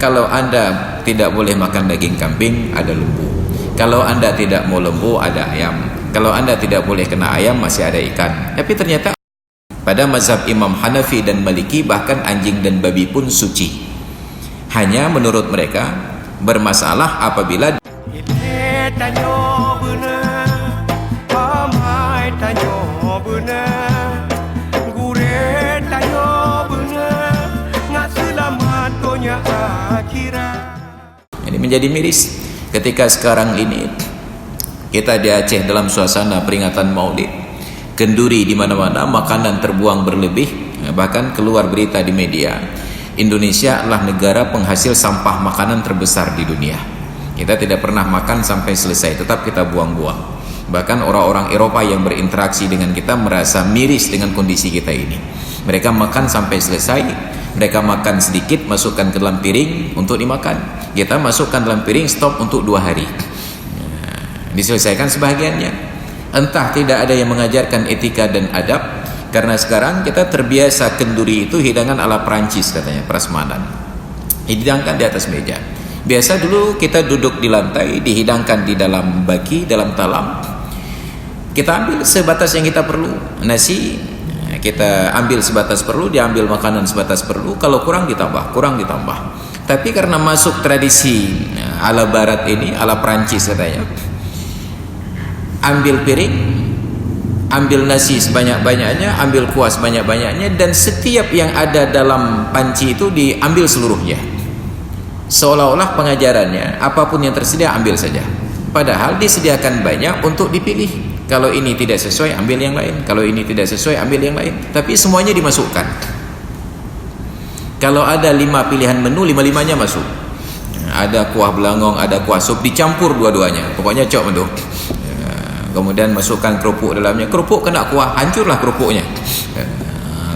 Kalau Anda tidak boleh makan daging kambing, ada lembu. Kalau Anda tidak mau lembu, ada ayam. Kalau Anda tidak boleh kena ayam, masih ada ikan. Tapi ternyata pada mazhab Imam Hanafi dan Maliki, bahkan anjing dan babi pun suci. Hanya menurut mereka bermasalah apabila ini menjadi miris ketika sekarang ini kita di Aceh dalam suasana peringatan Maulid, kenduri di mana-mana, makanan terbuang berlebih, bahkan keluar berita di media, Indonesia adalah negara penghasil sampah makanan terbesar di dunia. Kita tidak pernah makan sampai selesai, tetap kita buang-buang. Bahkan orang-orang Eropa yang berinteraksi dengan kita merasa miris dengan kondisi kita ini. Mereka makan sampai selesai, mereka makan sedikit, masukkan ke dalam piring untuk dimakan. Kita masukkan dalam piring, stop untuk 2 hari. Diselesaikan sebahagiannya. Entah tidak ada yang mengajarkan etika dan adab, karena sekarang kita terbiasa kenduri itu hidangan ala Perancis katanya, prasmanan. Dihidangkan di atas meja. Biasa dulu kita duduk di lantai, dihidangkan di dalam baki, dalam talam. Kita ambil sebatas yang kita perlu. Nasi kita ambil sebatas perlu, diambil makanan sebatas perlu. Kalau kurang ditambah, kurang ditambah. Tapi karena masuk tradisi ala barat ini, ala Perancis katanya, ambil piring, ambil nasi sebanyak-banyaknya, ambil kuah sebanyak-banyaknya, dan setiap yang ada dalam panci itu diambil seluruhnya. Seolah-olah pengajarannya, apapun yang tersedia ambil saja. Padahal disediakan banyak untuk dipilih. Kalau ini tidak sesuai, ambil yang lain. Kalau ini tidak sesuai, ambil yang lain. Tapi semuanya dimasukkan. Kalau ada 5 pilihan menu, 5-5-nya masuk. Ada kuah belangong, ada kuah sup, dicampur dua-duanya. Pokoknya cok menu. Kemudian masukkan kerupuk dalamnya. Kerupuk kena kuah, hancurlah kerupuknya.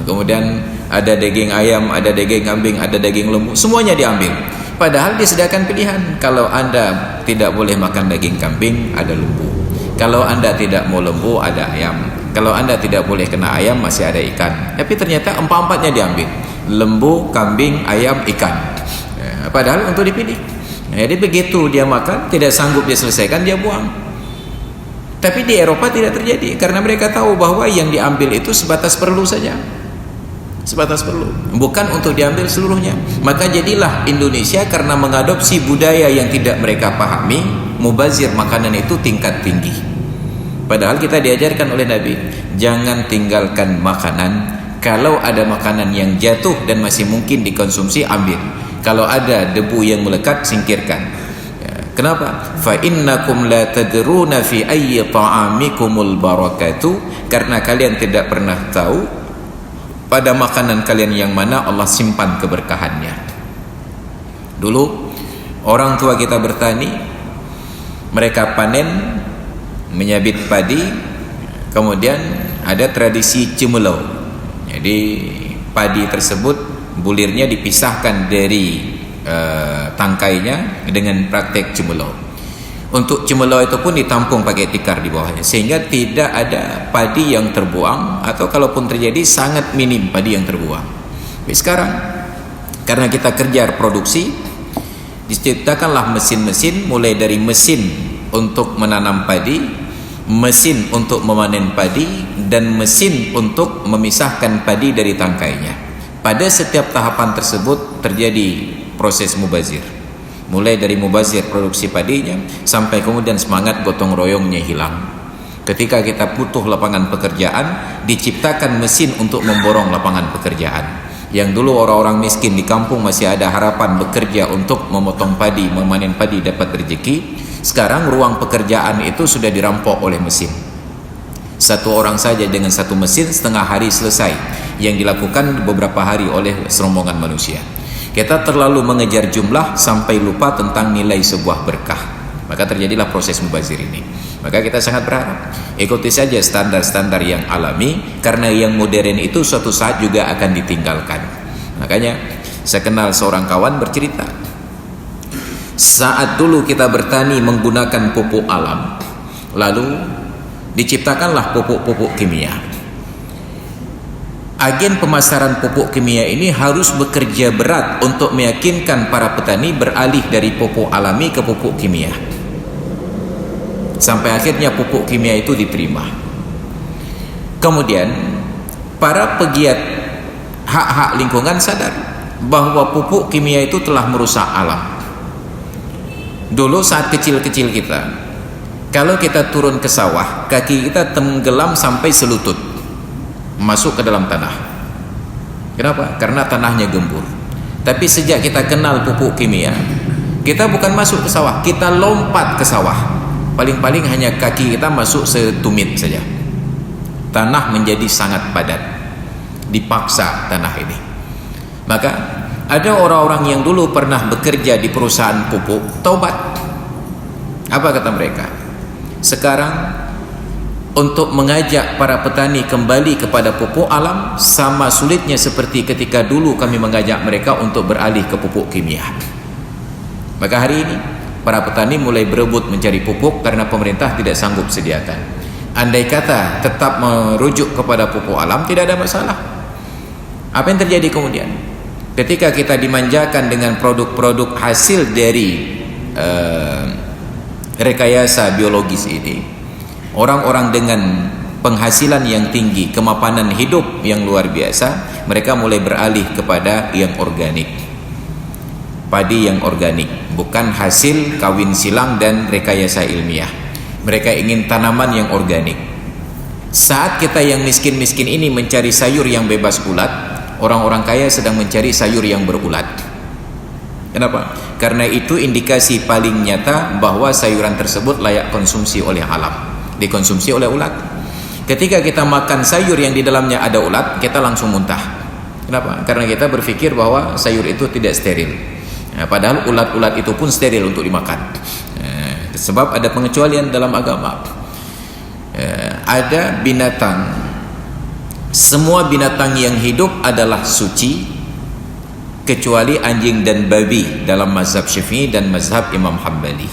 Kemudian ada daging ayam, ada daging kambing, ada daging lembu, semuanya diambil. Padahal disediakan pilihan. Kalau Anda tidak boleh makan daging kambing, ada lembu. Kalau Anda tidak mau lembu, ada ayam. Kalau Anda tidak boleh kena ayam, masih ada ikan. Tapi ternyata 4-4-nya diambil. Lembu, kambing, ayam, ikan. Padahal untuk dipilih. Jadi begitu dia makan, tidak sanggup dia selesaikan, dia buang. Tapi di Eropa tidak terjadi, karena mereka tahu bahwa yang diambil itu sebatas perlu saja. Sebatas perlu, bukan untuk diambil seluruhnya. Maka jadilah Indonesia karena mengadopsi budaya yang tidak mereka pahami, mubazir makanan itu tingkat tinggi. Padahal kita diajarkan oleh Nabi, jangan tinggalkan makanan. Kalau ada makanan yang jatuh dan masih mungkin dikonsumsi, ambil. Kalau ada debu yang melekat, singkirkan. Kenapa? Fa innakum la tadruna fi ayyi ta'amikumul barakatu, karena kalian tidak pernah tahu pada makanan kalian yang mana Allah simpan keberkahannya. Dulu orang tua kita bertani, mereka panen, menyabit padi, kemudian ada tradisi cemelau. Jadi padi tersebut bulirnya dipisahkan dari tangkainya dengan praktek cemelau. Untuk cemelau itu pun ditampung pakai tikar di bawahnya, sehingga tidak ada padi yang terbuang, atau kalaupun terjadi sangat minim padi yang terbuang. Tapi sekarang karena kita kejar produksi, diciptakanlah mesin-mesin, mulai dari mesin untuk menanam padi, mesin untuk memanen padi, dan mesin untuk memisahkan padi dari tangkainya. Pada setiap tahapan tersebut terjadi proses mubazir. Mulai dari mubazir produksi padinya sampai kemudian semangat gotong royongnya hilang. Ketika kita butuh lapangan pekerjaan, diciptakan mesin untuk memborong lapangan pekerjaan. Yang dulu orang-orang miskin di kampung masih ada harapan bekerja untuk memotong padi, memanen padi, dapat rezeki. Sekarang ruang pekerjaan itu sudah dirampok oleh mesin. Satu orang saja dengan satu mesin setengah hari selesai, yang dilakukan beberapa hari oleh serombongan manusia. Kita terlalu mengejar jumlah sampai lupa tentang nilai sebuah berkah. Maka terjadilah proses mubazir ini. Maka kita sangat berharap ikuti saja standar-standar yang alami, karena yang modern itu suatu saat juga akan ditinggalkan. Makanya saya kenal seorang kawan bercerita, saat dulu kita bertani menggunakan pupuk alam, lalu diciptakanlah pupuk-pupuk kimia. agen pemasaran pupuk kimia ini harus bekerja berat untuk meyakinkan para petani beralih dari pupuk alami ke pupuk kimia, sampai akhirnya pupuk kimia itu diterima. Kemudian para pegiat hak-hak lingkungan sadar bahwa pupuk kimia itu telah merusak alam. Dulu saat kecil-kecil kita, kalau kita turun ke sawah, kaki kita tenggelam sampai selutut masuk ke dalam tanah. Kenapa? Karena tanahnya gembur. Tapi sejak kita kenal pupuk kimia, kita bukan masuk ke sawah, kita lompat ke sawah. Paling-paling hanya kaki kita masuk setumit saja. Tanah menjadi sangat padat, dipaksa tanah ini. Maka ada orang-orang yang dulu pernah bekerja di perusahaan pupuk taubat. Apa kata mereka? Sekarang untuk mengajak para petani kembali kepada pupuk alam sama sulitnya seperti ketika dulu kami mengajak mereka untuk beralih ke pupuk kimia. Maka hari ini para petani mulai berebut mencari pupuk karena pemerintah tidak sanggup sediakan. Andai kata tetap merujuk kepada pupuk alam, tidak ada masalah. Apa yang terjadi kemudian? Ketika kita dimanjakan dengan produk-produk hasil dari rekayasa biologis ini, orang-orang dengan penghasilan yang tinggi, kemapanan hidup yang luar biasa, mereka mulai beralih kepada yang organik, padi yang organik, bukan hasil kawin silang dan rekayasa ilmiah. Mereka ingin tanaman yang organik. Saat kita yang miskin-miskin ini mencari sayur yang bebas ulat, orang-orang kaya sedang mencari sayur yang berulat. Kenapa? Karena itu indikasi paling nyata bahwa sayuran tersebut layak konsumsi oleh alam, dikonsumsi oleh ulat. Ketika kita makan sayur yang di dalamnya ada ulat, kita langsung muntah. Kenapa? Karena kita berpikir bahwa sayur itu tidak steril. Padahal ulat-ulat itu pun steril untuk dimakan. Sebab ada pengecualian dalam agama. Ada binatang, semua binatang yang hidup adalah suci kecuali anjing dan babi dalam mazhab Syafi'i dan mazhab Imam Hambali.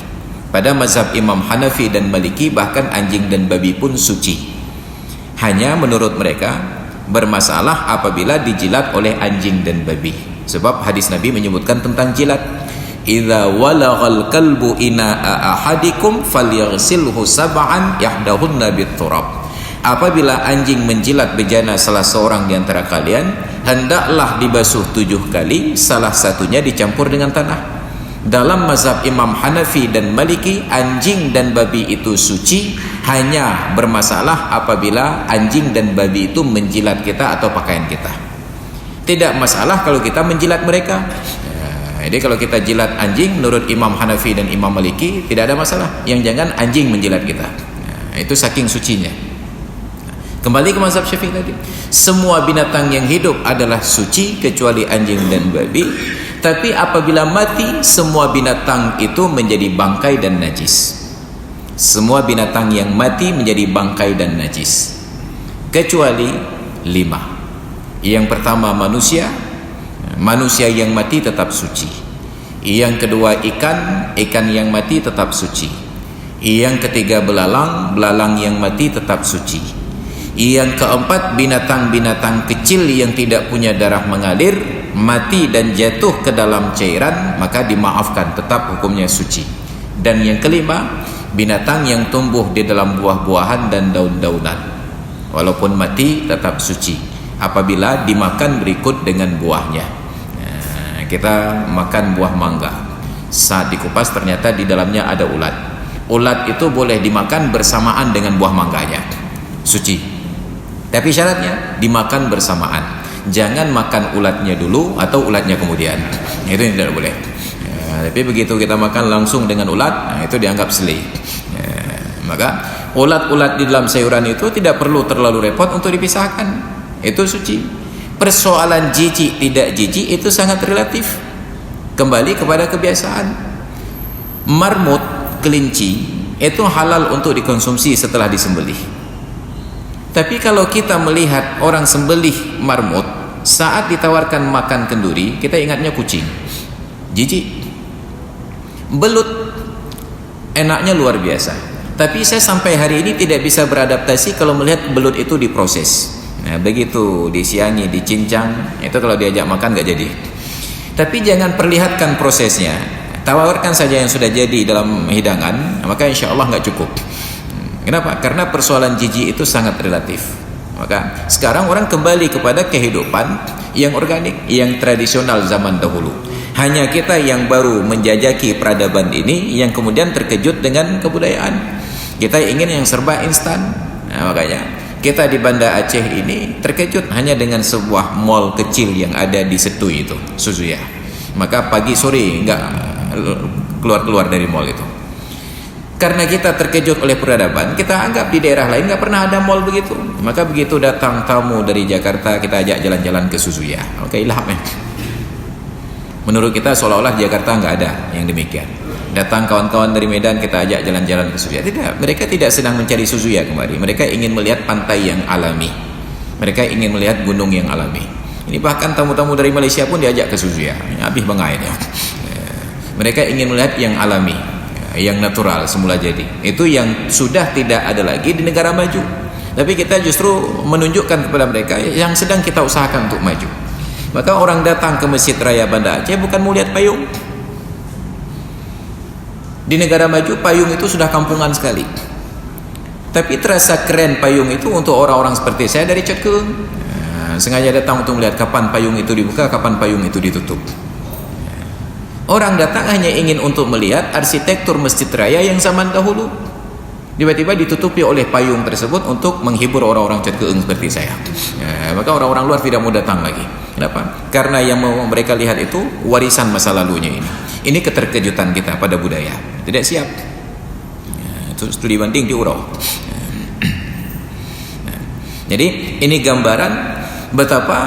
Pada mazhab Imam Hanafi dan Maliki bahkan anjing dan babi pun suci. Hanya menurut mereka bermasalah apabila dijilat oleh anjing dan babi. Sebab hadis Nabi menyebutkan tentang jilat. Idza walaghal kalbu ina'a ahadikum falyaghsilhu sab'an yahdahunna bit-turab. Apabila anjing menjilat bejana salah seorang di antara kalian, hendaklah dibasuh 7 kali, salah satunya dicampur dengan tanah. Dalam mazhab Imam Hanafi dan Maliki, anjing dan babi itu suci, hanya bermasalah apabila anjing dan babi itu menjilat kita atau pakaian kita. Tidak masalah kalau kita menjilat mereka. Jadi kalau kita jilat anjing, menurut Imam Hanafi dan Imam Maliki tidak ada masalah. Yang jangan anjing menjilat kita. Itu saking sucinya. Kembali ke mazhab Syafi'i tadi, semua binatang yang hidup adalah suci kecuali anjing dan babi. Tapi apabila mati, semua binatang itu menjadi bangkai dan najis. Semua binatang yang mati menjadi bangkai dan najis, kecuali 5. Yang pertama manusia. Manusia yang mati tetap suci. Yang kedua ikan yang mati tetap suci. Yang ketiga belalang yang mati tetap suci. Yang keempat binatang-binatang kecil yang tidak punya darah mengalir, mati dan jatuh ke dalam cairan, maka dimaafkan, tetap hukumnya suci. Dan yang kelima, binatang yang tumbuh di dalam buah-buahan dan daun-daunan, walaupun mati tetap suci apabila dimakan berikut dengan buahnya. Kita makan buah mangga, saat dikupas ternyata di dalamnya ada ulat. Ulat itu boleh dimakan bersamaan dengan buah mangganya, suci. Tapi syaratnya dimakan bersamaan. Jangan makan ulatnya dulu atau ulatnya kemudian. Itu yang tidak boleh. Tapi begitu kita makan langsung dengan ulat, itu dianggap selai. Maka ulat-ulat di dalam sayuran itu tidak perlu terlalu repot untuk dipisahkan. Itu suci. Persoalan jijik tidak jijik itu sangat relatif, kembali kepada kebiasaan. Marmut, kelinci itu halal untuk dikonsumsi setelah disembelih. Tapi kalau kita melihat orang sembelih marmut, saat ditawarkan makan kenduri, kita ingatnya kucing, jijik. Belut enaknya luar biasa, tapi saya sampai hari ini tidak bisa beradaptasi kalau melihat belut itu diproses. Nah, begitu disiangi, dicincang, itu kalau diajak makan nggak jadi. Tapi jangan perlihatkan prosesnya, tawarkan saja yang sudah jadi dalam hidangan, maka insya Allah nggak cukup. Kenapa? Karena persoalan jijik itu sangat relatif. Maka sekarang orang kembali kepada kehidupan yang organik, yang tradisional zaman dahulu. Hanya kita yang baru menjajaki peradaban ini yang kemudian terkejut dengan kebudayaan. Kita ingin yang serba instan. Nah, makanya kita di Banda Aceh ini terkejut hanya dengan sebuah mall kecil yang ada di Setui itu, Suzuya. Maka pagi sore enggak keluar-keluar dari mall itu. Karena kita terkejut oleh peradaban, kita anggap di daerah lain enggak pernah ada mall begitu. Maka begitu datang tamu dari Jakarta, kita ajak jalan-jalan ke Suzuya. Oke, ilham ya. Menurut kita seolah-olah Jakarta enggak ada yang demikian. Datang kawan-kawan dari Medan, kita ajak jalan-jalan ke Suzuya. Tidak, mereka tidak sedang mencari Suzuya kembali. Mereka ingin melihat pantai yang alami. Mereka ingin melihat gunung yang alami. Ini bahkan tamu-tamu dari Malaysia pun diajak ke Suzuya. Habis bangai ya. Mereka ingin melihat yang alami, yang natural semula jadi. Itu yang sudah tidak ada lagi di negara maju. Tapi kita justru menunjukkan kepada mereka yang sedang kita usahakan untuk maju. Maka orang datang ke Masjid Raya Banda Aceh bukan mau lihat payung. Di negara maju payung itu sudah kampungan sekali. Tapi terasa keren payung itu untuk orang-orang seperti saya dari Cot Keung. Sengaja datang untuk melihat kapan payung itu dibuka, kapan payung itu ditutup. Orang datang hanya ingin untuk melihat arsitektur Masjid Raya yang zaman dahulu. Tiba-tiba ditutupi oleh payung tersebut untuk menghibur orang-orang Cot Keung seperti saya. Maka orang-orang luar tidak mau datang lagi. Kenapa? Karena yang mau mereka lihat itu warisan masa lalunya ini. Ini keterkejutan kita pada budaya. Tidak siap. Itu studi banding di Urau. Jadi ini gambaran betapa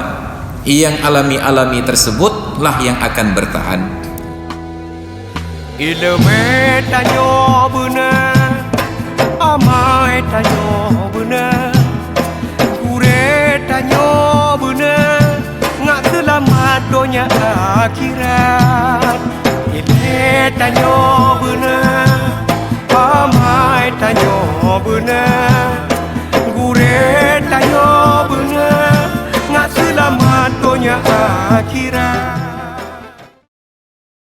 yang alami-alami tersebutlah yang akan bertahan. Ilmu tanyo benar, amai tanyo benar, kure tanyo benar, ngak selamat dunia akhirat. Ilmu tanyo benar, amai tanyo benar, kure tanyo benar, ngak selamat dunia akhirat.